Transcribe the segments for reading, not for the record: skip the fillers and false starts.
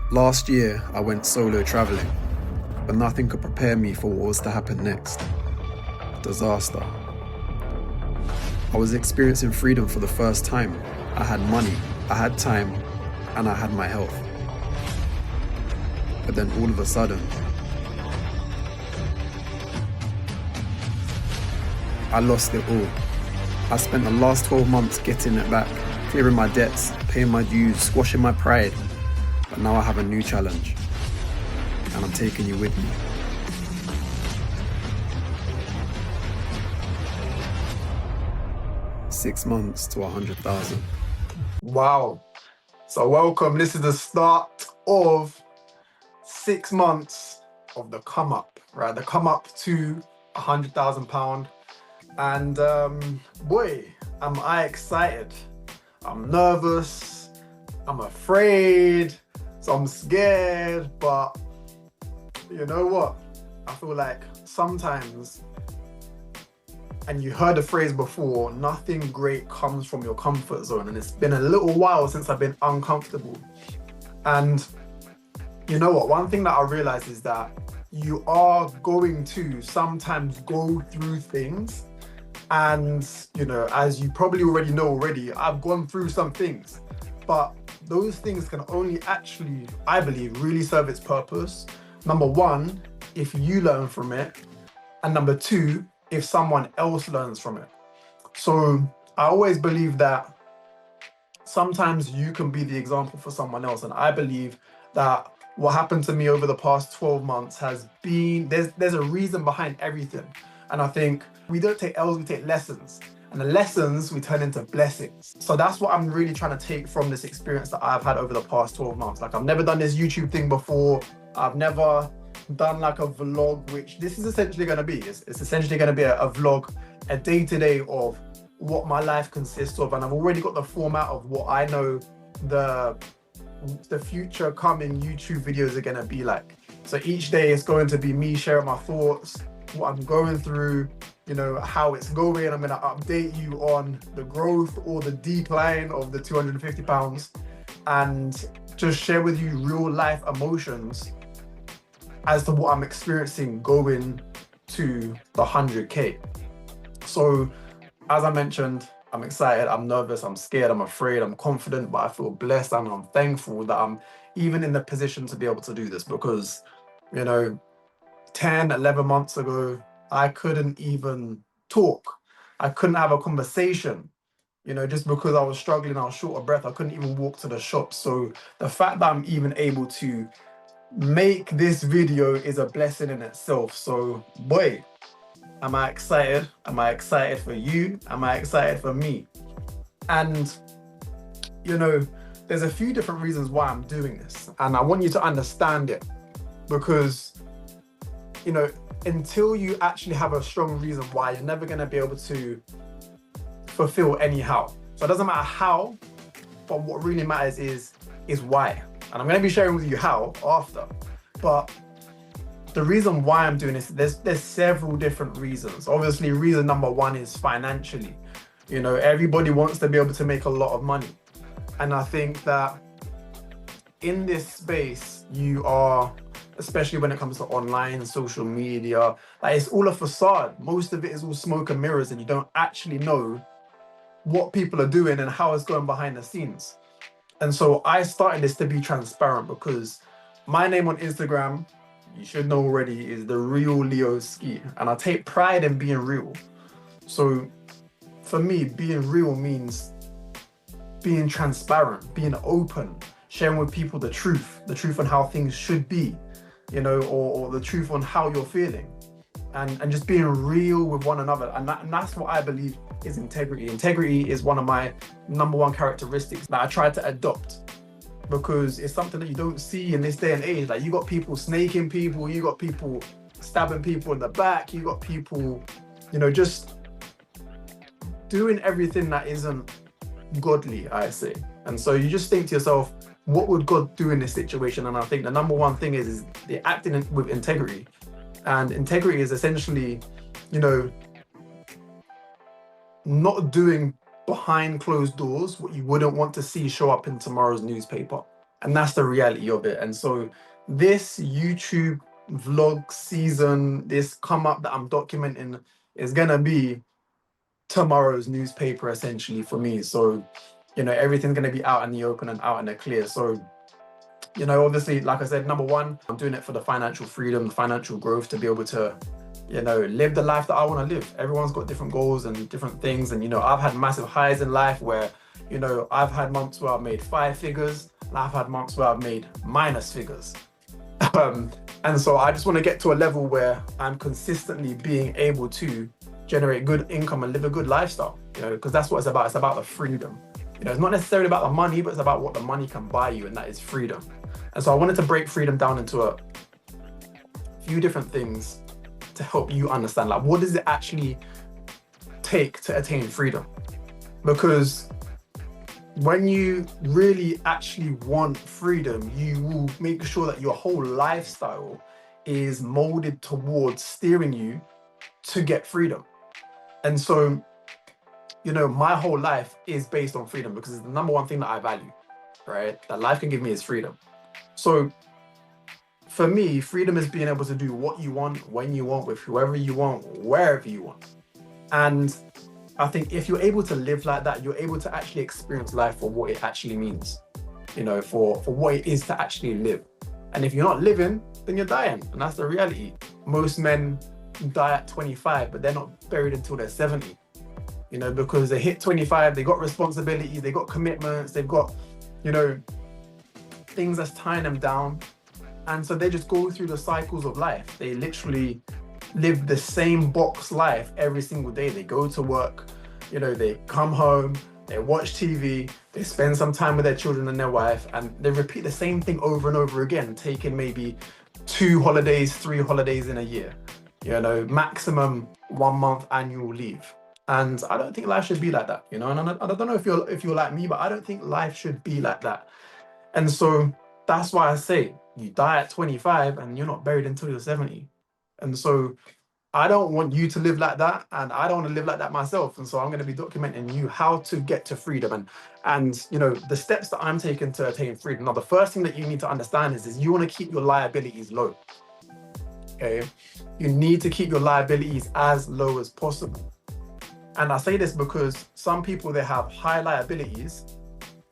Last year, I went solo travelling, but nothing could prepare me for what was to happen next. Disaster. I was experiencing freedom for the first time. I had money, I had time, and I had my health. But then all of a sudden, I lost it all. I spent the last 12 months getting it back, clearing my debts, paying my dues, squashing my pride. But now I have a new challenge, and I'm taking you with me. Six months to 100,000. Wow. So welcome. This is the start of 6 months of the come up, right? The come up to £100,000. And boy, am I excited. I'm nervous. I'm afraid. So I'm scared. But you know what? I feel like sometimes, and you heard the phrase before, nothing great comes from your comfort zone. And it's been a little while since I've been uncomfortable. And you know what? One thing that I realized is that you are going to sometimes go through things. And, you know, as you probably already know I've gone through some things. But those things can only actually, I believe, really serve its purpose. Number one, if you learn from it. And number two, if someone else learns from it. So I always believe that sometimes you can be the example for someone else. And I believe that what happened to me over the past 12 months has been, there's a reason behind everything. And I think we don't take L's, we take lessons. And the lessons we turn into blessings. So that's what I'm really trying to take from this experience that I've had over the past 12 months. Like, I've never done this YouTube thing before. I've never done like a vlog, which this is essentially going to be. It's essentially going to be a vlog, a day-to-day of what my life consists of. And I've already got the format of what I know the future coming YouTube videos are going to be like. So each day it's going to be me sharing my thoughts, what I'm going through, you know, how it's going. I'm going to update you on the growth or the decline of the 250 pounds and just share with you real life emotions as to what I'm experiencing going to the 100K. So as I mentioned, I'm excited, I'm nervous, I'm scared, I'm afraid, I'm confident, but I feel blessed and I'm thankful that I'm even in the position to be able to do this because, you know, 10, 11 months ago, I couldn't even talk. I couldn't have a conversation, you know, just because I was struggling, I was short of breath. I couldn't even walk to the shop. So the fact that I'm even able to make this video is a blessing in itself. So boy, am I excited? Am I excited for you? Am I excited for me? And, you know, there's a few different reasons why I'm doing this. And I want you to understand it because, you know, until you actually have a strong reason why, you're never going to be able to fulfill anyhow. So it doesn't matter how, but what really matters is why. And I'm going to be sharing with you how after. But the reason why I'm doing this, there's several different reasons. Obviously, reason number one is financially. You know, everybody wants to be able to make a lot of money. And I think that in this space, you are, especially when it comes to online, social media, like it's all a facade. Most of it is all smoke and mirrors, and you don't actually know what people are doing and how it's going behind the scenes. And so I started this to be transparent because my name on Instagram, you should know already, is The Real Leo Ski. And I take pride in being real. So for me, being real means being transparent, being open, sharing with people the truth on how things should be, you know, or the truth on how you're feeling. And just being real with one another. And that's what I believe is integrity. Integrity is one of my number one characteristics that I try to adopt because it's something that you don't see in this day and age. Like, you got people snaking people, you got people stabbing people in the back, you got people, you know, just doing everything that isn't godly, I say. And so you just think to yourself, what would God do in this situation? And I think the number one thing is the acting with integrity. And integrity is essentially, you know, not doing behind closed doors what you wouldn't want to see show up in tomorrow's newspaper. And that's the reality of it. And so this YouTube vlog season, this come up that I'm documenting, is gonna be tomorrow's newspaper essentially for me. So, everything's gonna be out in the open and out in the clear. So, obviously, like I said, number one, I'm doing it for the financial freedom, the financial growth, to be able to, live the life that I want to live. Everyone's got different goals and different things. And, I've had massive highs in life where, I've had months where I've made 5 figures, and I've had months where I've made minus figures. And so I just want to get to a level where I'm consistently being able to generate good income and live a good lifestyle, because that's what it's about. It's about the freedom. It's not necessarily about the money, but it's about what the money can buy you, and that is freedom. And so I wanted to break freedom down into a few different things to help you understand, like, what does it actually take to attain freedom? Because when you really actually want freedom, you will make sure that your whole lifestyle is molded towards steering you to get freedom. And so, my whole life is based on freedom, because it's the number one thing that I value, right? That life can give me is freedom. So for me, freedom is being able to do what you want, when you want, with whoever you want, wherever you want. And I think if you're able to live like that, you're able to actually experience life for what it actually means, for what it is to actually live. And if you're not living, then you're dying. And that's the reality. Most men die at 25, but they're not buried until they're 70, because they hit 25, they got responsibility, they got commitments, they've got, things that's tying them down. And so they just go through the cycles of life. They literally live the same box life every single day. They go to work, they come home, they watch TV, they spend some time with their children and their wife, and they repeat the same thing over and over again, taking maybe 2 holidays, 3 holidays in a year, maximum 1 month annual leave. And I don't think life should be like that, and I don't know if you're like me, but I don't think life should be like that. And so that's why I say you die at 25 and you're not buried until you're 70. And so I don't want you to live like that, and I don't want to live like that myself. And so I'm going to be documenting you how to get to freedom and the steps that I'm taking to attain freedom. Now, the first thing that you need to understand is you want to keep your liabilities low. Okay, you need to keep your liabilities as low as possible. And I say this because some people, they have high liabilities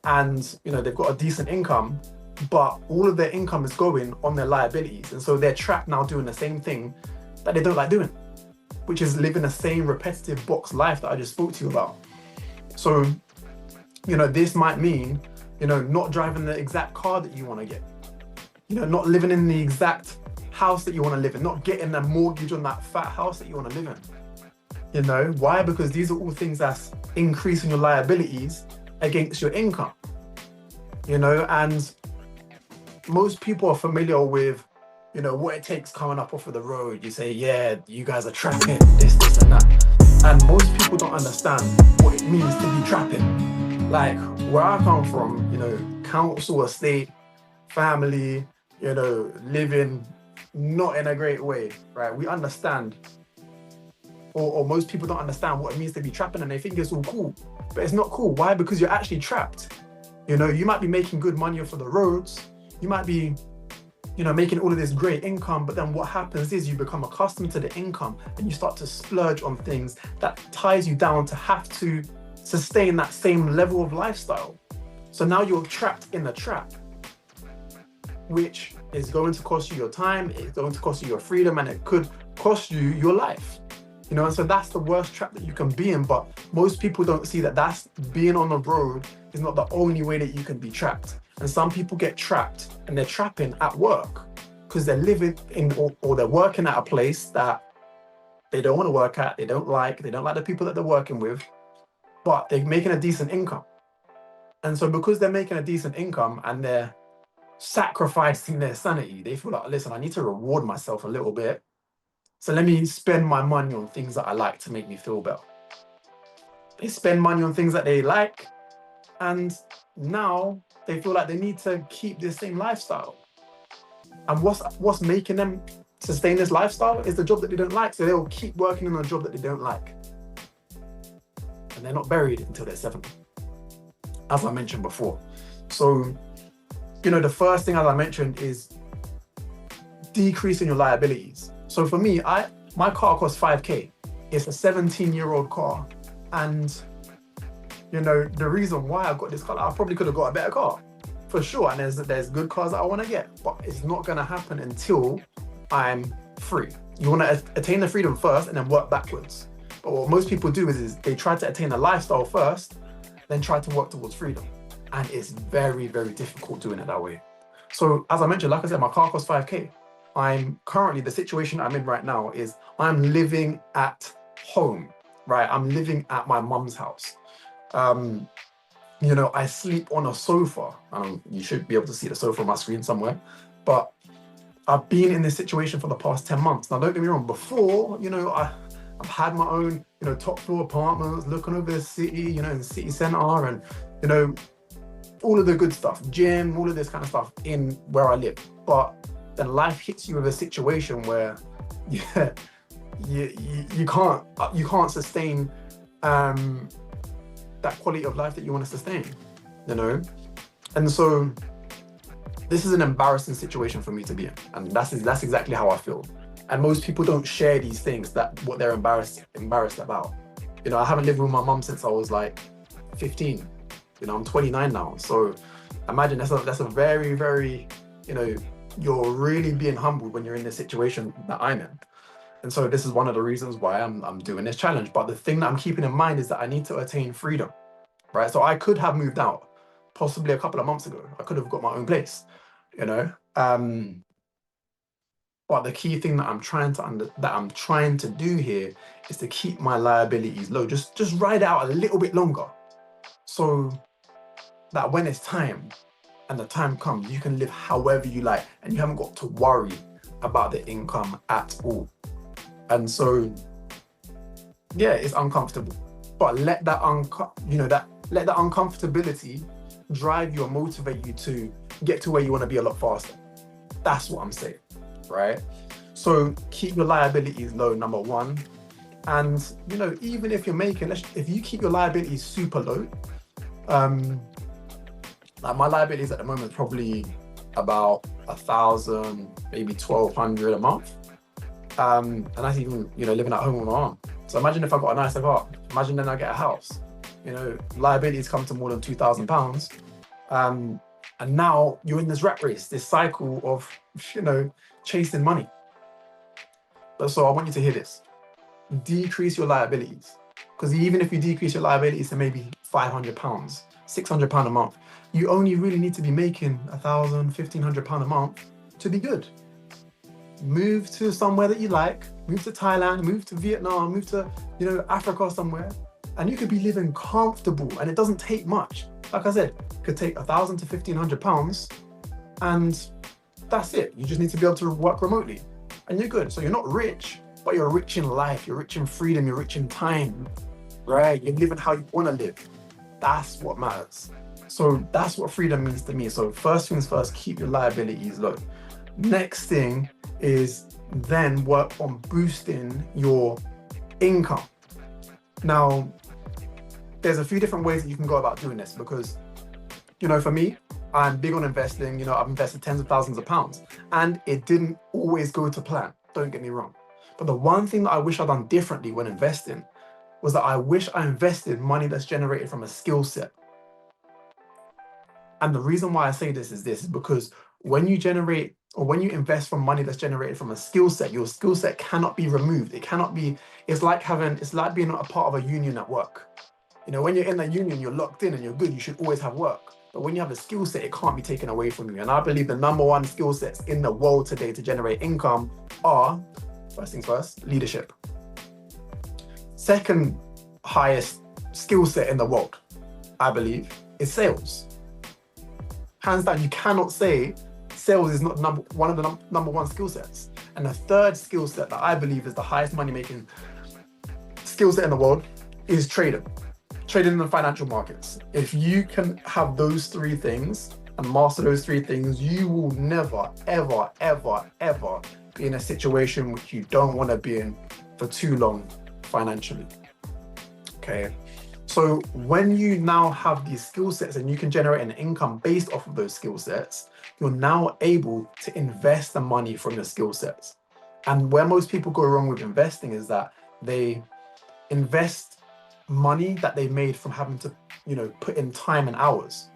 and they've got a decent income, but all of their income is going on their liabilities. And so they're trapped now doing the same thing that they don't like doing, which is living the same repetitive box life that I just spoke to you about. So, this might mean, not driving the exact car that you want to get, not living in the exact house that you want to live in, not getting a mortgage on that fat house that you want to live in. Why? Because these are all things that's increasing your liabilities against your income, and most people are familiar with, what it takes coming up off of the road. You say, yeah, you guys are trapping, this and that. And most people don't understand what it means to be trapping. Like, where I come from, council estate, family, living not in a great way, right? We understand, or most people don't understand what it means to be trapping, and they think it's all cool, but it's not cool. Why? Because you're actually trapped. You might be making good money off of the roads. You might be, making all of this great income, but then what happens is you become accustomed to the income and you start to splurge on things that ties you down to have to sustain that same level of lifestyle. So now you're trapped in the trap, which is going to cost you your time, it's going to cost you your freedom, and it could cost you your life. And so that's the worst trap that you can be in. But most people don't see that that's being on the road is not the only way that you can be trapped. And some people get trapped, and they're trapping at work because they're living in or they're working at a place that they don't want to work at, they don't like the people that they're working with, but they're making a decent income. And so because they're making a decent income and they're sacrificing their sanity, they feel like, listen, I need to reward myself a little bit. So let me spend my money on things that I like to make me feel better. They spend money on things that they like, and now they feel like they need to keep this same lifestyle. And what's making them sustain this lifestyle is the job that they don't like. So they'll keep working on a job that they don't like. And they're not buried until they're 70, as I mentioned before. So, the first thing, as I mentioned, is decreasing your liabilities. So for me, my car costs 5K. It's a 17-year-old car. And, the reason why I got this car, I probably could have got a better car, for sure. And there's good cars that I want to get, but it's not going to happen until I'm free. You want to attain the freedom first and then work backwards. But what most people do is they try to attain a lifestyle first, then try to work towards freedom. And it's very, very difficult doing it that way. So as I mentioned, like I said, my car costs 5K. I'm currently, the situation I'm in right now is I'm living at home, right? I'm living at my mum's house. I sleep on a sofa. You should be able to see the sofa on my screen somewhere, but I've been in this situation for the past 10 months. Now, don't get me wrong, before, I've had my own, top floor apartments, looking over the city, in the city center, and, all of the good stuff, gym, all of this kind of stuff in where I live. But then life hits you with a situation where, you can't sustain that quality of life that you want to sustain, And so this is an embarrassing situation for me to be in, and that's exactly how I feel. And most people don't share these things, what they're embarrassed about. I haven't lived with my mum since I was like 15. I'm 29 now. So imagine that's a very, very, you're really being humbled when you're in this situation that I'm in. And so this is one of the reasons why I'm doing this challenge. But the thing that I'm keeping in mind is that I need to attain freedom, right? So I could have moved out possibly a couple of months ago. I could have got my own place, But the key thing that I'm trying to do here is to keep my liabilities low. Just ride out a little bit longer, so that when it's time and the time comes, you can live however you like, and you haven't got to worry about the income at all. And so, yeah, it's uncomfortable, but let that uncomfortability drive you and motivate you to get to where you want to be a lot faster. That's what I'm saying. Right? So keep your liabilities low, number one. And, even if if you keep your liabilities super low, like my liabilities at the moment is probably about 1,000, maybe 1,200 a month. And that's even, living at home with my mom. So imagine if I got a nicer car, imagine then I get a house, liabilities come to more than £2,000. And now you're in this rat race, this cycle of, chasing money. But so I want you to hear this. Decrease your liabilities. Because even if you decrease your liabilities to maybe £500, £600 a month, you only really need to be making £1,000, £1,500 a month to be good. Move to somewhere that you like, move to Thailand, move to Vietnam, move to, Africa somewhere, and you could be living comfortable, and it doesn't take much. Like I said, it could take £1,000 to £1,500, and that's it. You just need to be able to work remotely, and you're good. So you're not rich, but you're rich in life, you're rich in freedom, you're rich in time, right? You're living how you want to live. That's what matters. So that's what freedom means to me. So first things first, keep your liabilities low. Next thing is then work on boosting your income. Now, there's a few different ways that you can go about doing this, because, for me, I'm big on investing. I've invested tens of thousands of pounds, and it didn't always go to plan. Don't get me wrong. But the one thing that I wish I'd done differently when investing was that I wish I invested money that's generated from a skill set. And the reason why I say this is because when you invest from money that's generated from a skill set, your skill set cannot be removed. It's like being a part of a union at work. When you're in the union, you're locked in and you're good. You should always have work. But when you have a skill set, it can't be taken away from you. And I believe the number one skill sets in the world today to generate income are, first things first, leadership. Second highest skill set in the world, I believe, is sales. Hands down, you cannot say sales is not one of the number one skill sets. And the third skill set that I believe is the highest money-making skill set in the world is trading in the financial markets. If you can have those three things and master those three things, you will never, ever, ever, ever be in a situation which you don't want to be in for too long financially. Okay, So when you now have these skill sets and you can generate an income based off of those skill sets, you're now able to invest the money from your skill sets. And where most people go wrong with investing is that they invest money that they made from having to, put in time and hours.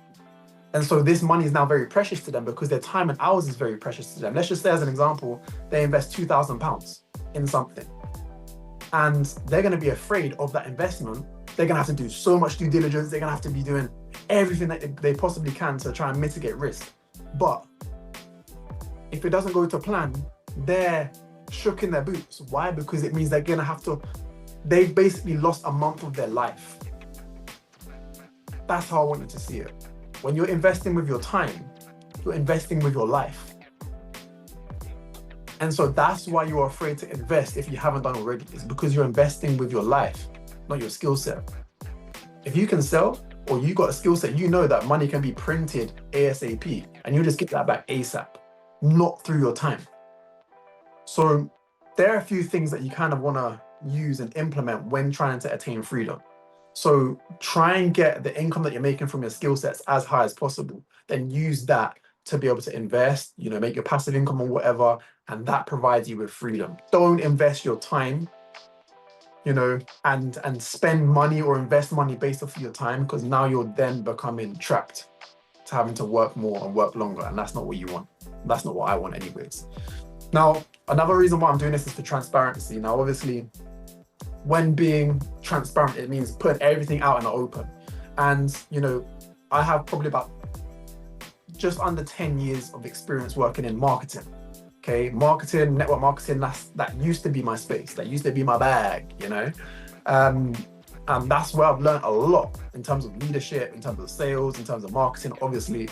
And so this money is now very precious to them because their time and hours is very precious to them. Let's just say, as an example, they invest £2,000 in something, and they're going to be afraid of that investment. They're going to have to do so much due diligence. They're going to have to be doing everything that they possibly can to try and mitigate risk. But if it doesn't go to plan, they're shook in their boots. Why? Because it means they're going to have to, they've basically lost a month of their life. That's how I wanted to see it. When you're investing with your time, you're investing with your life. And so that's why you're afraid to invest if you haven't done already. It's because you're investing with your life, not your skill set. If you can sell, or you got a skill set, you know that money can be printed ASAP, and you just get that back ASAP, not through your time. So there are a few things that you kind of want to use and implement when trying to attain freedom. So try and get the income that you're making from your skill sets as high as possible. Then use that to be able to invest, make your passive income or whatever, and that provides you with freedom. Don't invest your time, and spend money or invest money based off of your time, because now you're then becoming trapped to having to work more and work longer, and that's not what you want. That's not what I want anyways. Now, another reason why I'm doing this is for transparency. Now, obviously, when being transparent, it means putting everything out in the open. And, I have probably about just under 10 years of experience working in marketing. Okay, marketing, network marketing, that used to be my space. That used to be my bag, and that's where I've learned a lot in terms of leadership, in terms of sales, in terms of marketing, obviously,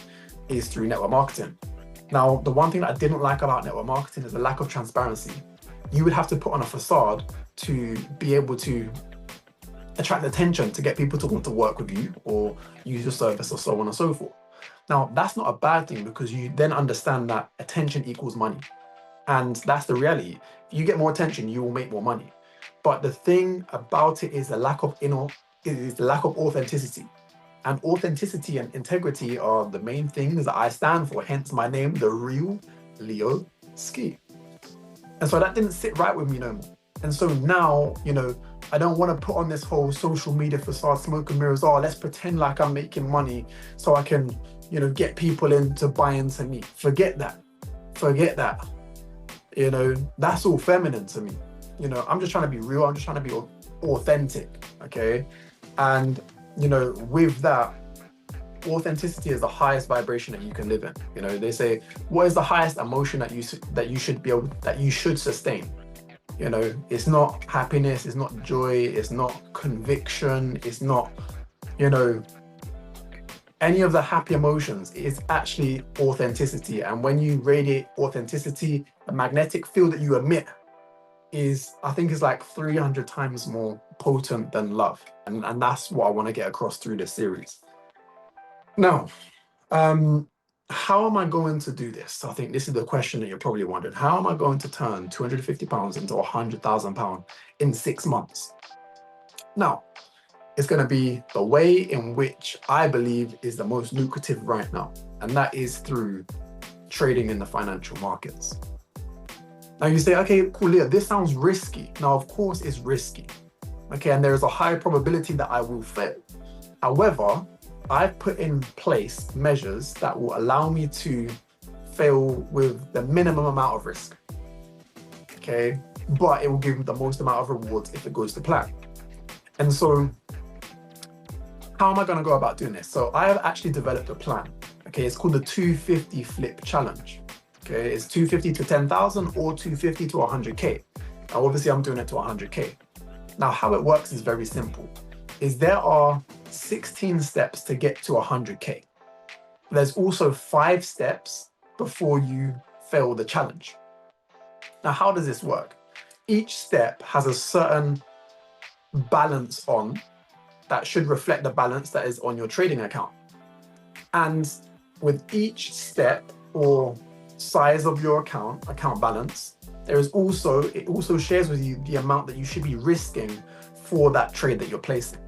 is through network marketing. Now, the one thing that I didn't like about network marketing is the lack of transparency. You would have to put on a facade to be able to attract attention, to get people to want to work with you or use your service or so on and so forth. Now, that's not a bad thing, because you then understand that attention equals money. And that's the reality. If you get more attention, you will make more money. But the thing about it is the lack of authenticity. And authenticity and integrity are the main things that I stand for, hence my name, The Real Leo Ski. And so that didn't sit right with me no more. And so now, I don't want to put on this whole social media facade, smoke and mirrors. Let's pretend like I'm making money so I can, get people in to buy into me. Forget that. That's all feminine to me. I'm just trying to be real. I'm just trying to be authentic. Okay. And, with that, authenticity is the highest vibration that you can live in. They say, what is the highest emotion that you should sustain? It's not happiness, it's not joy, it's not conviction, it's not, any of the happy emotions. It's actually authenticity. And when you radiate authenticity, the magnetic field that you emit I think is like 300 times more potent than love. And that's what I want to get across through this series. Now, how am I going to do this? I think this is the question that you're probably wondering. How am I going to turn £250 into £100,000 in 6 months? Now, it's going to be the way in which I believe is the most lucrative right now. And that is through trading in the financial markets. Now you say, okay, cool, Leah, this sounds risky. Now, of course it's risky. Okay, and there is a high probability that I will fail. However, I've put in place measures that will allow me to fail with the minimum amount of risk. Okay, but it will give me the most amount of rewards if it goes to plan. And so, how am I going to go about doing this? So I have actually developed a plan. Okay, it's called the 250 Flip Challenge. Okay, it's 250 to 10,000 or 250 to 100K. Now, obviously, I'm doing it to 100K. Now, how it works is very simple. There are 16 steps to get to 100K. There's also 5 steps before you fail the challenge. Now, how does this work? Each step has a certain balance on that should reflect the balance that is on your trading account. And with each step or size of your account balance, it also shares with you the amount that you should be risking for that trade that you're placing.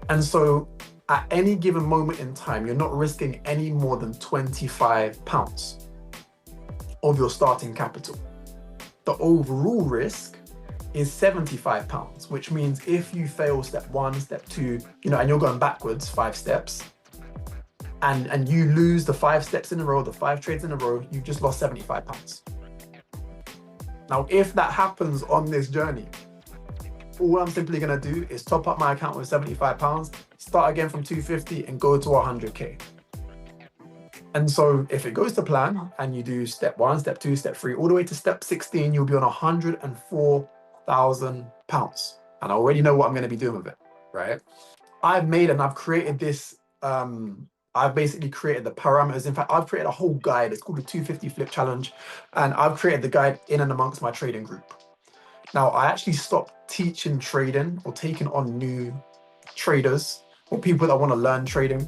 And so at any given moment in time, you're not risking any more than £25 of your starting capital. The overall risk is £75, which means if you fail step 1, step 2, and you're going backwards 5 steps, and you lose the 5 steps in a row, the 5 trades in a row, you've just lost £75. Now, if that happens on this journey, all I'm simply gonna do is top up my account with £75, start again from 250 and go to 100K. And so if it goes to plan and you do step 1, step 2, step 3, all the way to step 16, you'll be on £104,000. And I already know what I'm gonna be doing with it, right? I've created this, I've basically created the parameters. In fact, I've created a whole guide. It's called the 250 Flip Challenge. And I've created the guide in and amongst my trading group. Now, I actually stopped teaching trading or taking on new traders or people that want to learn trading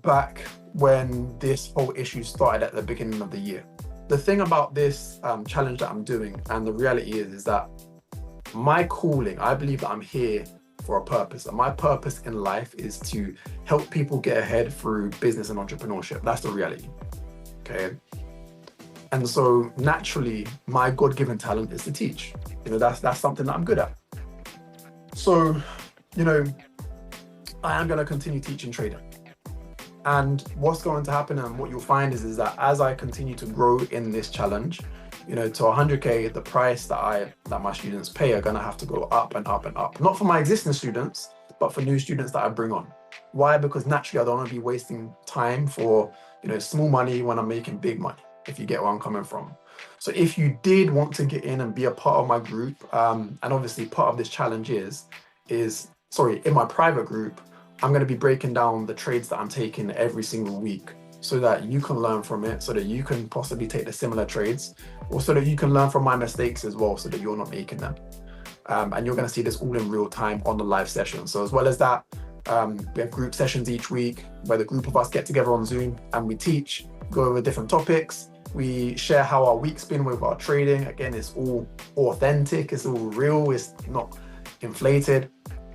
back when this whole issue started at the beginning of the year. The thing about this challenge that I'm doing, and the reality is that my calling, I believe that I'm here for a purpose. And my purpose in life is to help people get ahead through business and entrepreneurship. That's the reality, okay? And so naturally, my God-given talent is to teach. That's something that I'm good at. So, I am going to continue teaching trading. And what's going to happen and what you'll find is that as I continue to grow in this challenge, to 100K, the price that my students pay are going to have to go up and up and up. Not for my existing students, but for new students that I bring on. Why? Because naturally, I don't want to be wasting time for, small money when I'm making big money, if you get where I'm coming from. So if you did want to get in and be a part of my group, and obviously part of this challenge in my private group, I'm going to be breaking down the trades that I'm taking every single week so that you can learn from it, so that you can possibly take the similar trades, or so that you can learn from my mistakes as well, so that you're not making them. And you're going to see this all in real time on the live session. So as well as that, we have group sessions each week where the group of us get together on Zoom and we teach, go over different topics. We share how our week's been with our trading. Again, it's all authentic, it's all real, it's not inflated.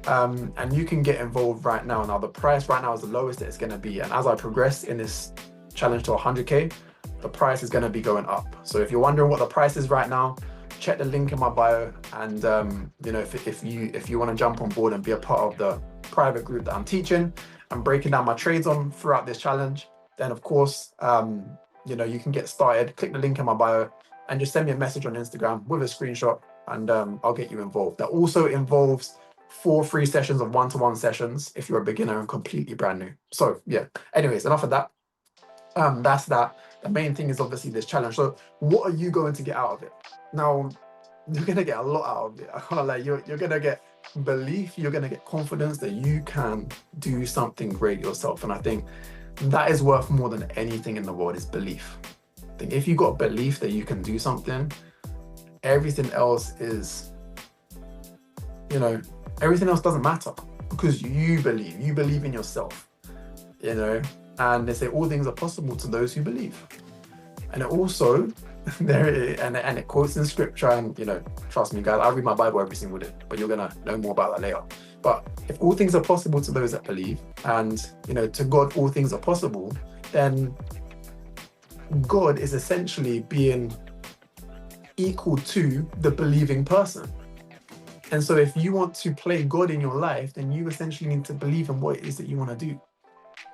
And you can get involved right now. Now, the price right now is the lowest that it's going to be. And as I progress in this challenge to 100K, the price is going to be going up. So if you're wondering what the price is right now, check the link in my bio. And, if you want to jump on board and be a part of the private group that I'm teaching and breaking down my trades on throughout this challenge, then of course, you can get started. Click the link in my bio and just send me a message on Instagram with a screenshot and I'll get you involved. That also involves 4 free sessions of one-to-one sessions if you're a beginner and completely brand new. So yeah, anyways, enough of that. That's that. The main thing is obviously this challenge. So what are you going to get out of it? Now, you're going to get a lot out of it. I can't lie, you're going to get belief, you're going to get confidence that you can do something great yourself. And I think that is worth more than anything in the world, is belief. I think if you got belief that you can do something, everything else is, everything else doesn't matter because you believe in yourself, and they say all things are possible to those who believe. And it also, and it quotes in scripture, and trust me guys, I read my Bible every single day, but you're gonna know more about that later. But if all things are possible to those that believe, and to God all things are possible, then God is essentially being equal to the believing person. And so if you want to play God in your life, then you essentially need to believe in what it is that you want to do.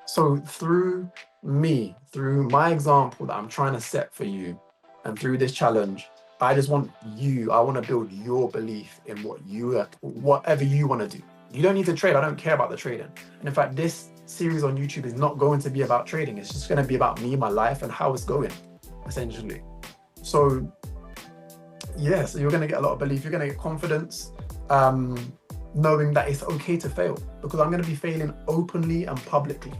So through me, through my example that I'm trying to set for you, and through this challenge, I want to build your belief in whatever you want to do. You don't need to trade. I don't care about the trading. And in fact, this series on YouTube is not going to be about trading. It's just going to be about me, my life, and how it's going, essentially. So yeah, so you're going to get a lot of belief. You're going to get confidence, knowing that it's okay to fail, because I'm going to be failing openly and publicly,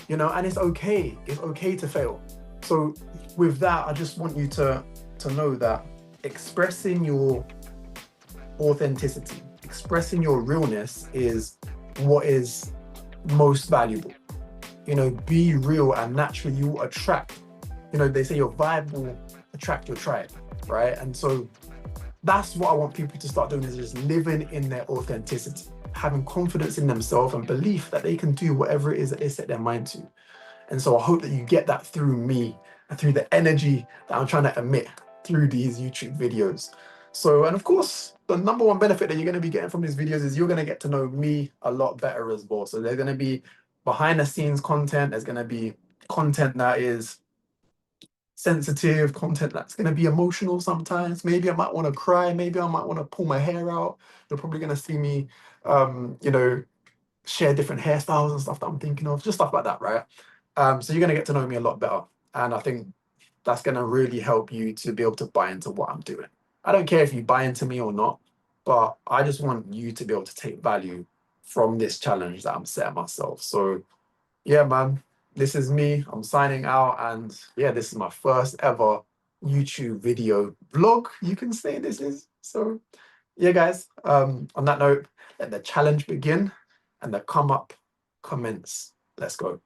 and it's okay. It's okay to fail. So with that, I just want you to know that expressing your authenticity, expressing your realness is what is most valuable. Be real, and naturally you will attract, they say your vibe will attract your tribe, right? And so that's what I want people to start doing, is just living in their authenticity. having confidence in themselves and belief that they can do whatever it is that they set their mind to. And so I hope that you get that through me and through the energy that I'm trying to emit through these YouTube videos. So, and of course, the number one benefit that you're going to be getting from these videos is you're going to get to know me a lot better as well. So there's going to be behind the scenes content. There's going to be content that is sensitive, content that's going to be emotional sometimes. Maybe I might want to cry. Maybe I might want to pull my hair out. You're probably going to see me, you know, share different hairstyles and stuff that I'm thinking of, just stuff like that, right? So you're going to get to know me a lot better. And I think that's going to really help you to be able to buy into what I'm doing. I don't care if you buy into me or not, but I just want you to be able to take value from this challenge that I'm setting myself. So yeah, man, this is me. I'm signing out. And yeah, this is my first ever YouTube video vlog, you can say this is. So yeah, guys, on that note, let the challenge begin and the come up commence. Let's go.